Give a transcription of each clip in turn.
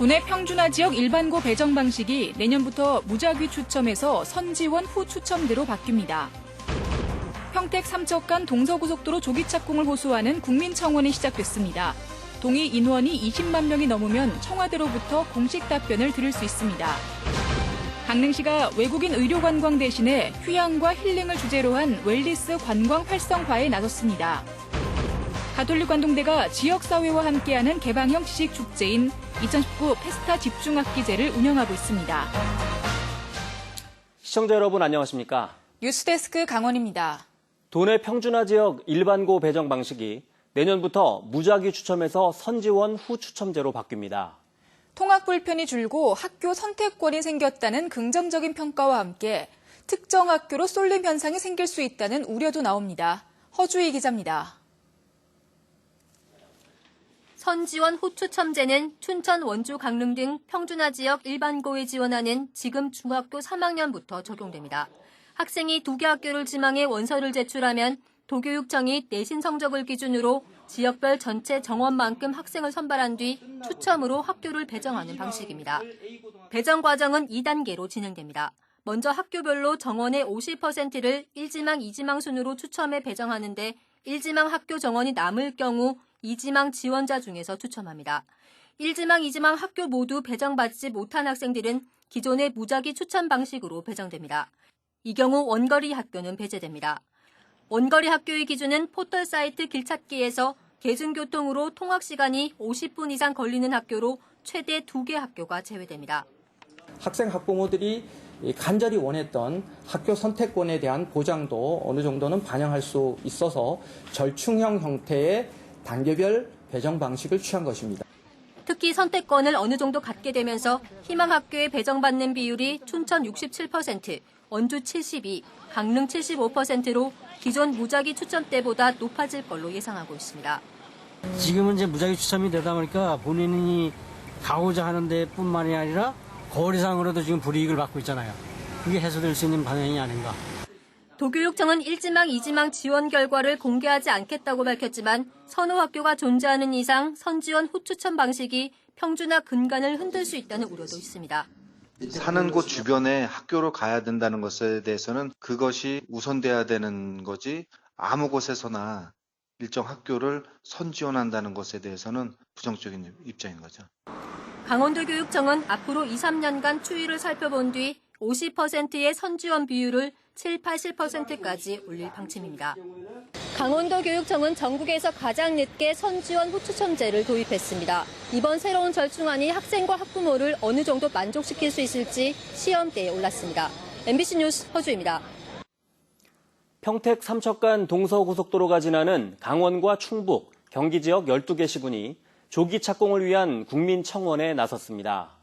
도내 평준화 지역 일반고 배정 방식이 내년부터 무작위 추첨에서 선지원 후 추첨대로 바뀝니다. 평택 삼척간 동서고속도로 조기 착공을 호소하는 국민청원이 시작됐습니다. 동의 인원이 20만 명이 넘으면 청와대로부터 공식 답변을 들을 수 있습니다. 강릉시가 외국인 의료 관광 대신에 휴양과 힐링을 주제로 한 웰니스 관광 활성화에 나섰습니다. 가톨릭 관동대가 지역사회와 함께하는 개방형 지식축제인 2019 페스타 집중학기제를 운영하고 있습니다. 시청자 여러분 안녕하십니까? 뉴스데스크 강원입니다. 도내 평준화 지역 일반고 배정 방식이 내년부터 무작위 추첨에서 선지원 후 추첨제로 바뀝니다. 통학 불편이 줄고 학교 선택권이 생겼다는 긍정적인 평가와 함께 특정 학교로 쏠림 현상이 생길 수 있다는 우려도 나옵니다. 허주희 기자입니다. 선지원 후 추첨제는 춘천, 원주, 강릉 등 평준화 지역 일반고에 지원하는 지금 중학교 3학년부터 적용됩니다. 학생이 2개 학교를 지망해 원서를 제출하면 도교육청이 내신 성적을 기준으로 지역별 전체 정원만큼 학생을 선발한 뒤 추첨으로 학교를 배정하는 방식입니다. 배정 과정은 2단계로 진행됩니다. 먼저 학교별로 정원의 50%를 1지망, 2지망 순으로 추첨해 배정하는데 1지망 학교 정원이 남을 경우 2지망 지원자 중에서 추첨합니다. 1지망, 2지망 학교 모두 배정받지 못한 학생들은 기존의 무작위 추첨 방식으로 배정됩니다. 이 경우 원거리 학교는 배제됩니다. 원거리 학교의 기준은 포털 사이트 길찾기에서 대중교통으로 통학 시간이 50분 이상 걸리는 학교로 최대 2개 학교가 제외됩니다. 학생 학부모들이 간절히 원했던 학교 선택권에 대한 보장도 어느 정도는 반영할 수 있어서 절충형 형태의 단계별 배정 방식을 취한 것입니다. 특히 선택권을 어느 정도 갖게 되면서 희망학교에 배정받는 비율이 춘천 67%, 원주 72%, 강릉 75%로 기존 무작위 추첨 때보다 높아질 걸로 예상하고 있습니다. 지금은 이제 무작위 추첨이 되다 보니까 본인이 가고자 하는 데뿐만이 아니라 거리상으로도 지금 불이익을 받고 있잖아요. 그게 해소될 수 있는 방향이 아닌가. 도교육청은 1지망, 2지망 지원 결과를 공개하지 않겠다고 밝혔지만 선호 학교가 존재하는 이상 선지원 후 추첨 방식이 평준화 근간을 흔들 수 있다는 우려도 있습니다. 사는 곳 주변에 학교로 가야 된다는 것에 대해서는 그것이 우선돼야 되는 거지 아무 곳에서나 일정 학교를 선지원한다는 것에 대해서는 부정적인 입장인 거죠. 강원도교육청은 앞으로 2, 3년간 추이를 살펴본 뒤 50%의 선지원 비율을 7, 80%까지 올릴 방침입니다. 강원도교육청은 전국에서 가장 늦게 선지원 후 추첨제를 도입했습니다. 이번 새로운 절충안이 학생과 학부모를 어느 정도 만족시킬 수 있을지 시험대에 올랐습니다. MBC 뉴스 허주입니다. 평택 삼척간 동서고속도로가 지나는 강원과 충북, 경기 지역 12개 시군이 조기 착공을 위한 국민청원에 나섰습니다.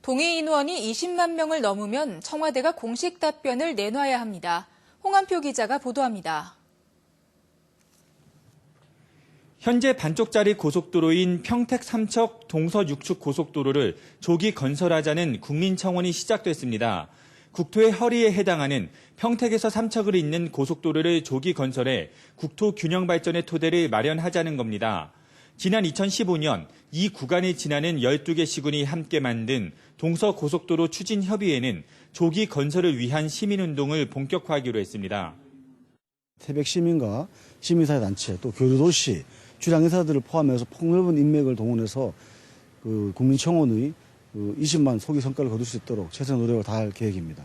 동의 인원이 20만 명을 넘으면 청와대가 공식 답변을 내놔야 합니다. 홍한표 기자가 보도합니다. 현재 반쪽짜리 고속도로인 평택 삼척 동서 육축 고속도로를 조기 건설하자는 국민청원이 시작됐습니다. 국토의 허리에 해당하는 평택에서 삼척을 잇는 고속도로를 조기 건설해 국토 균형 발전의 토대를 마련하자는 겁니다. 지난 2015년 이 구간을 지나는 12개 시군이 함께 만든 동서고속도로 추진협의회는 조기 건설을 위한 시민운동을 본격화하기로 했습니다. 태백 시민과 시민사회단체 또 교류도시, 주량인사들을 포함해서 폭넓은 인맥을 동원해서 국민청원의 20만 소기 성과를 거둘 수 있도록 최선의 노력을 다할 계획입니다.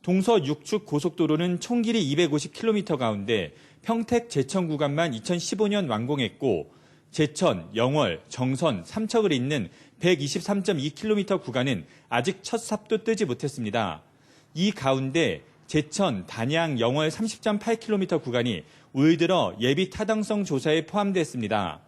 동서 육축 고속도로는 총 길이 250km 가운데 평택 제천 구간만 2015년 완공했고 제천, 영월, 정선, 삼척을 잇는 123.2km 구간은 아직 첫 삽도 뜨지 못했습니다. 이 가운데 제천, 단양, 영월 30.8km 구간이 올 들어 예비 타당성 조사에 포함됐습니다.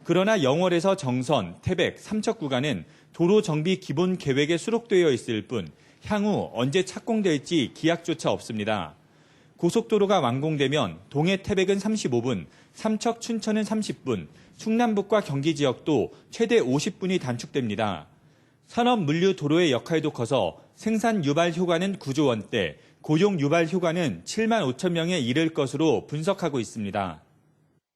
그러나 영월에서 정선, 태백, 삼척 구간은 도로 정비 기본 계획에 수록되어 있을 뿐 향후 언제 착공될지 기약조차 없습니다. 고속도로가 완공되면 동해 태백은 35분, 삼척 춘천은 30분, 충남북과 경기 지역도 최대 50분이 단축됩니다. 산업 물류 도로의 역할도 커서 생산 유발 효과는 9조 원대, 고용 유발 효과는 7만 5천 명에 이를 것으로 분석하고 있습니다.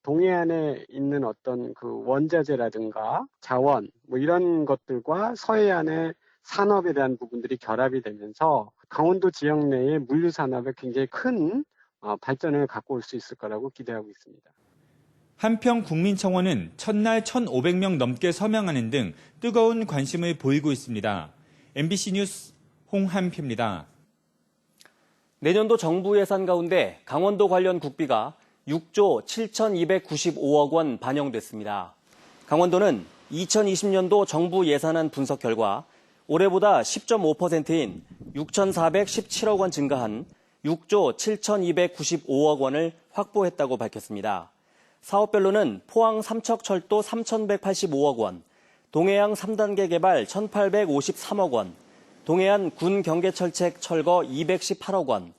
동해안에 있는 어떤 그 원자재라든가 자원 뭐 이런 것들과 서해안의 산업에 대한 부분들이 결합이 되면서 강원도 지역 내의 물류 산업에 굉장히 큰 발전을 갖고 올 수 있을 거라고 기대하고 있습니다. 한편 국민청원은 첫날 1,500명 넘게 서명하는 등 뜨거운 관심을 보이고 있습니다. MBC 뉴스 홍한표입니다. 내년도 정부 예산 가운데 강원도 관련 국비가 6조 7,295억 원 반영됐습니다. 강원도는 2020년도 정부 예산안 분석 결과 올해보다 10.5%인 6,417억 원 증가한 6조 7,295억 원을 확보했다고 밝혔습니다. 사업별로는 포항 삼척철도 3,185억 원, 동해안 3단계 개발 1,853억 원, 동해안 군 경계철책 철거 218억 원,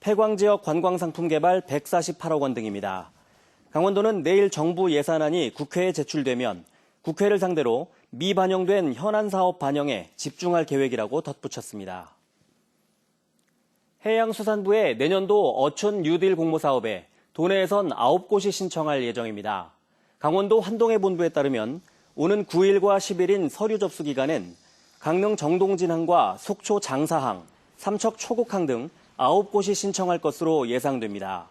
폐광지역 관광상품 개발 148억 원 등입니다. 강원도는 내일 정부 예산안이 국회에 제출되면 국회를 상대로 미반영된 현안 사업 반영에 집중할 계획이라고 덧붙였습니다. 해양수산부의 내년도 어촌 뉴딜 공모사업에 도내에선 9곳이 신청할 예정입니다. 강원도 환동해 본부에 따르면 오는 9일과 10일인 서류 접수 기간엔 강릉 정동진항과 속초 장사항, 삼척 초곡항 등 9곳이 신청할 것으로 예상됩니다.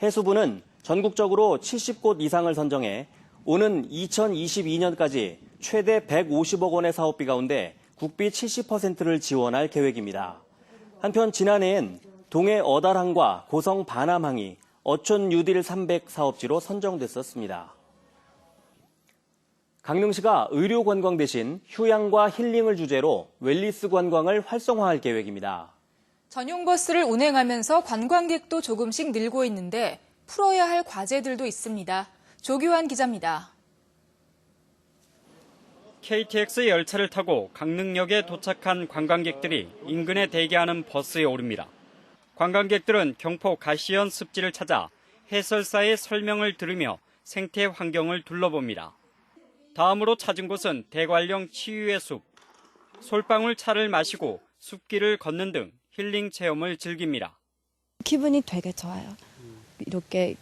해수부는 전국적으로 70곳 이상을 선정해 오는 2022년까지 최대 150억 원의 사업비 가운데 국비 70%를 지원할 계획입니다. 한편 지난해엔 동해 어달항과 고성 반암항이 어촌 뉴딜 300 사업지로 선정됐었습니다. 강릉시가 의료 관광 대신 휴양과 힐링을 주제로 웰니스 관광을 활성화할 계획입니다. 전용 버스를 운행하면서 관광객도 조금씩 늘고 있는데 풀어야 할 과제들도 있습니다. 조규환 기자입니다. KTX 열차를 타고 강릉역에 도착한 관광객들이 인근에 대기하는 버스에 오릅니다. 관광객들은 경포 가시연 습지를 찾아 해설사의 설명을 들으며 생태 환경을 둘러봅니다. 다음으로 찾은 곳은 대관령 치유의 숲. 솔방울 차를 마시고 숲길을 걷는 등 힐링 체험을 즐깁니다. 기분이 되게 좋아요. 이렇게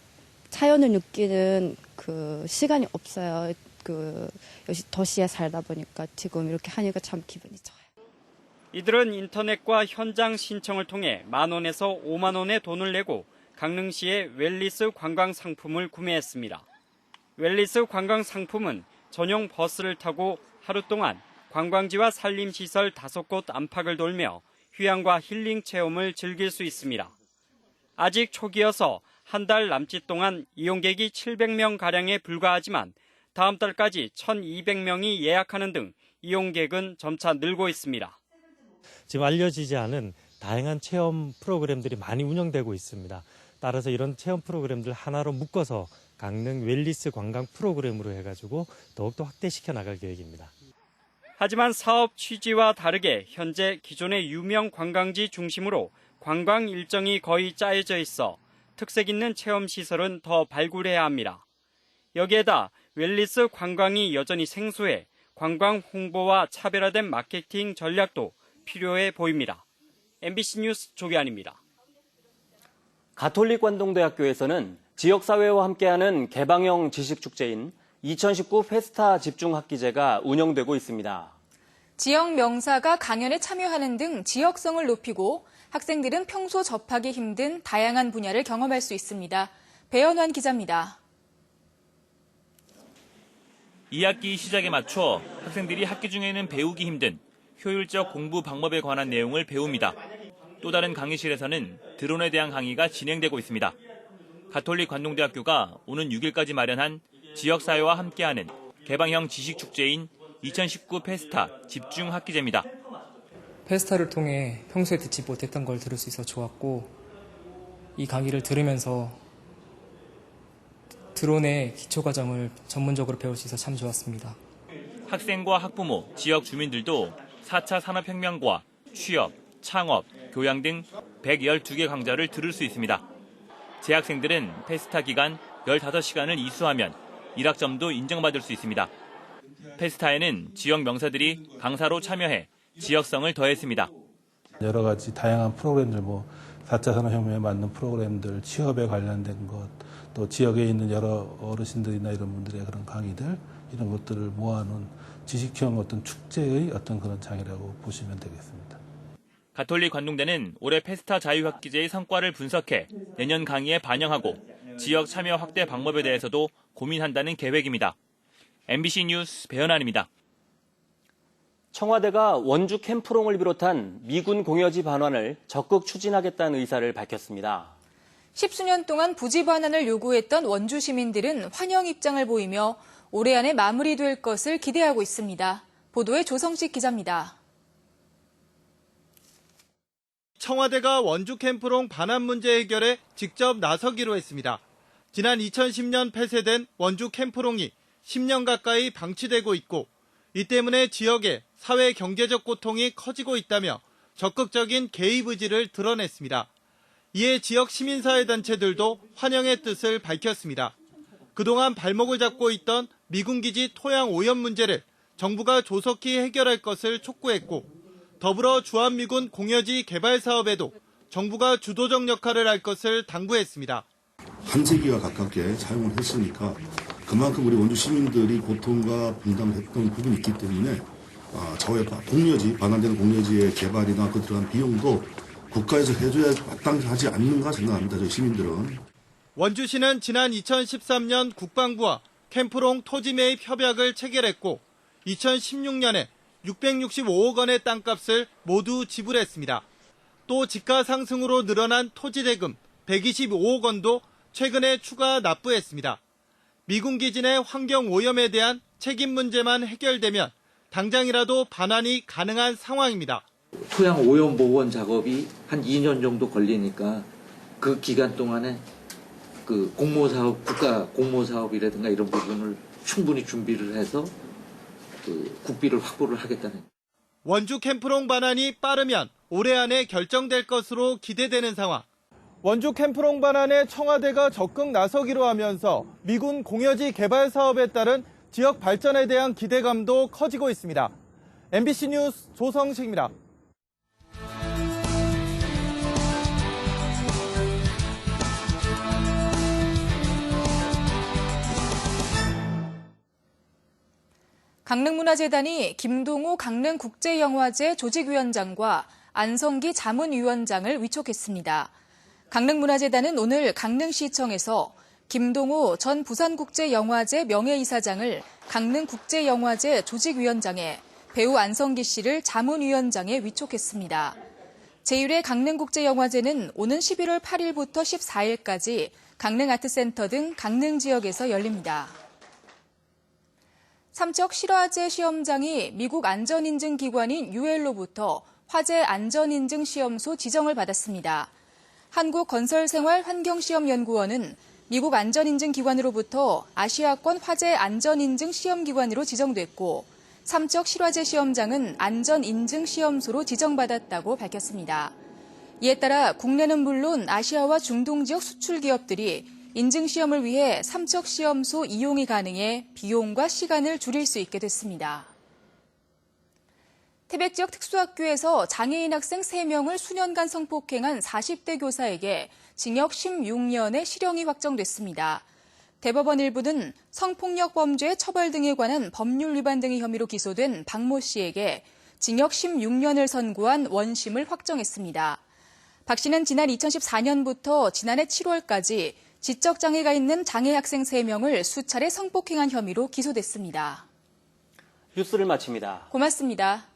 자연을 느끼는 그 시간이 없어요. 도시에 살다 보니까 지금 이렇게 하니까 참 기분이 좋아요. 이들은 인터넷과 현장 신청을 통해 10,000원에서 50,000원의 돈을 내고 강릉시의 웰니스 관광 상품을 구매했습니다. 웰니스 관광 상품은 전용 버스를 타고 하루 동안 관광지와 산림시설 5곳 안팎을 돌며 휴양과 힐링 체험을 즐길 수 있습니다. 아직 초기여서 한 달 남짓 동안 이용객이 700명가량에 불과하지만 다음 달까지 1,200명이 예약하는 등 이용객은 점차 늘고 있습니다. 지금 알려지지 않은 다양한 체험 프로그램들이 많이 운영되고 있습니다. 따라서 이런 체험 프로그램들 하나로 묶어서 강릉 웰니스 관광 프로그램으로 해가지고 더욱더 확대시켜 나갈 계획입니다. 하지만 사업 취지와 다르게 현재 기존의 유명 관광지 중심으로 관광 일정이 거의 짜여져 있어 특색 있는 체험시설은 더 발굴해야 합니다. 여기에다 웰니스 관광이 여전히 생소해 관광 홍보와 차별화된 마케팅 전략도 필요해 보입니다. MBC 뉴스 조기환입니다. 가톨릭 관동대학교에서는 지역사회와 함께하는 개방형 지식축제인 2019 페스타 집중학기제가 운영되고 있습니다. 지역 명사가 강연에 참여하는 등 지역성을 높이고 학생들은 평소 접하기 힘든 다양한 분야를 경험할 수 있습니다. 배현환 기자입니다. 2학기 시작에 맞춰 학생들이 학기 중에는 배우기 힘든 효율적 공부 방법에 관한 내용을 배웁니다. 또 다른 강의실에서는 드론에 대한 강의가 진행되고 있습니다. 가톨릭 관동대학교가 오는 6일까지 마련한 지역사회와 함께하는 개방형 지식축제인 2019 페스타 집중학기제입니다. 페스타를 통해 평소에 듣지 못했던 걸 들을 수 있어 좋았고 이 강의를 들으면서 드론의 기초과정을 전문적으로 배울 수 있어 참 좋았습니다. 학생과 학부모, 지역 주민들도 4차 산업혁명과 취업, 창업, 교양 등 112개 강좌를 들을 수 있습니다. 재학생들은 페스타 기간 15시간을 이수하면 1학점도 인정받을 수 있습니다. 페스타에는 지역 명사들이 강사로 참여해 지역성을 더했습니다. 여러 가지 다양한 프로그램들 4차 산업혁명에 맞는 프로그램들, 취업에 관련된 것, 또 지역에 있는 여러 어르신들이나 이런 분들의 그런 강의들, 이런 것들을 모아놓은 지식형 어떤 축제의 어떤 그런 장이라고 보시면 되겠습니다. 가톨릭 관동대는 올해 페스타 자유학기제의 성과를 분석해 내년 강의에 반영하고 지역 참여 확대 방법에 대해서도 고민한다는 계획입니다. MBC 뉴스 배현환입니다. 청와대가 원주 캠프롱을 비롯한 미군 공여지 반환을 적극 추진하겠다는 의사를 밝혔습니다. 10수년 동안 부지 반환을 요구했던 원주 시민들은 환영 입장을 보이며 올해 안에 마무리될 것을 기대하고 있습니다. 보도에 조성식 기자입니다. 청와대가 원주 캠프롱 반환 문제 해결에 직접 나서기로 했습니다. 지난 2010년 폐쇄된 원주 캠프롱이 10년 가까이 방치되고 있고 이 때문에 지역의 사회 경제적 고통이 커지고 있다며 적극적인 개입 의지를 드러냈습니다. 이에 지역 시민사회단체들도 환영의 뜻을 밝혔습니다. 그동안 발목을 잡고 있던 미군기지 토양 오염 문제를 정부가 조속히 해결할 것을 촉구했고 더불어 주한미군 공여지 개발 사업에도 정부가 주도적 역할을 할 것을 당부했습니다. 한 세기가 가깝게 사용을 했으니까 그만큼 우리 원주 시민들이 고통과 분담했던 부분이 있기 때문에 저의 공여지, 반환되는 공여지의 개발이나 그 들어간 비용도 국가에서 해줘야 마땅하지 않는가 생각합니다. 저희 시민들은. 원주시는 지난 2013년 국방부와 캠프롱 토지 매입 협약을 체결했고 2016년에 665억 원의 땅값을 모두 지불했습니다. 또 지가 상승으로 늘어난 토지 대금 125억 원도 최근에 추가 납부했습니다. 미군 기지 내 환경 오염에 대한 책임 문제만 해결되면 당장이라도 반환이 가능한 상황입니다. 토양 오염 복원 작업이 한 2년 정도 걸리니까 그 기간 동안에 그 공모사업, 국가 공모사업이라든가 이런 부분을 충분히 준비를 해서 그 국비를 확보를 하겠다는. 원주 캠프롱 반환이 빠르면 올해 안에 결정될 것으로 기대되는 상황. 원주 캠프롱 반환에 청와대가 적극 나서기로 하면서 미군 공여지 개발 사업에 따른 지역 발전에 대한 기대감도 커지고 있습니다. MBC 뉴스 조성식입니다. 강릉문화재단이 김동우 강릉국제영화제 조직위원장과 안성기 자문위원장을 위촉했습니다. 강릉문화재단은 오늘 강릉시청에서 김동우 전 부산국제영화제 명예이사장을 강릉국제영화제 조직위원장에 배우 안성기 씨를 자문위원장에 위촉했습니다. 제1회 강릉국제영화제는 오는 11월 8일부터 14일까지 강릉아트센터 등 강릉 지역에서 열립니다. 삼척 실화제 시험장이 미국 안전인증기관인 UL로부터 화재 안전인증시험소 지정을 받았습니다. 한국건설생활환경시험연구원은 미국 안전인증기관으로부터 아시아권 화재 안전인증시험기관으로 지정됐고 삼척 실화제 시험장은 안전인증시험소로 지정받았다고 밝혔습니다. 이에 따라 국내는 물론 아시아와 중동 지역 수출 기업들이 인증시험을 위해 삼척 시험소 이용이 가능해 비용과 시간을 줄일 수 있게 됐습니다. 태백 지역 특수학교에서 장애인 학생 3명을 수년간 성폭행한 40대 교사에게 징역 16년의 실형이 확정됐습니다. 대법원 일부는 성폭력 범죄 처벌 등에 관한 법률 위반 등의 혐의로 기소된 박모 씨에게 징역 16년을 선고한 원심을 확정했습니다. 박 씨는 지난 2014년부터 지난해 7월까지 지적장애가 있는 장애 학생 3명을 수차례 성폭행한 혐의로 기소됐습니다. 뉴스를 마칩니다. 고맙습니다.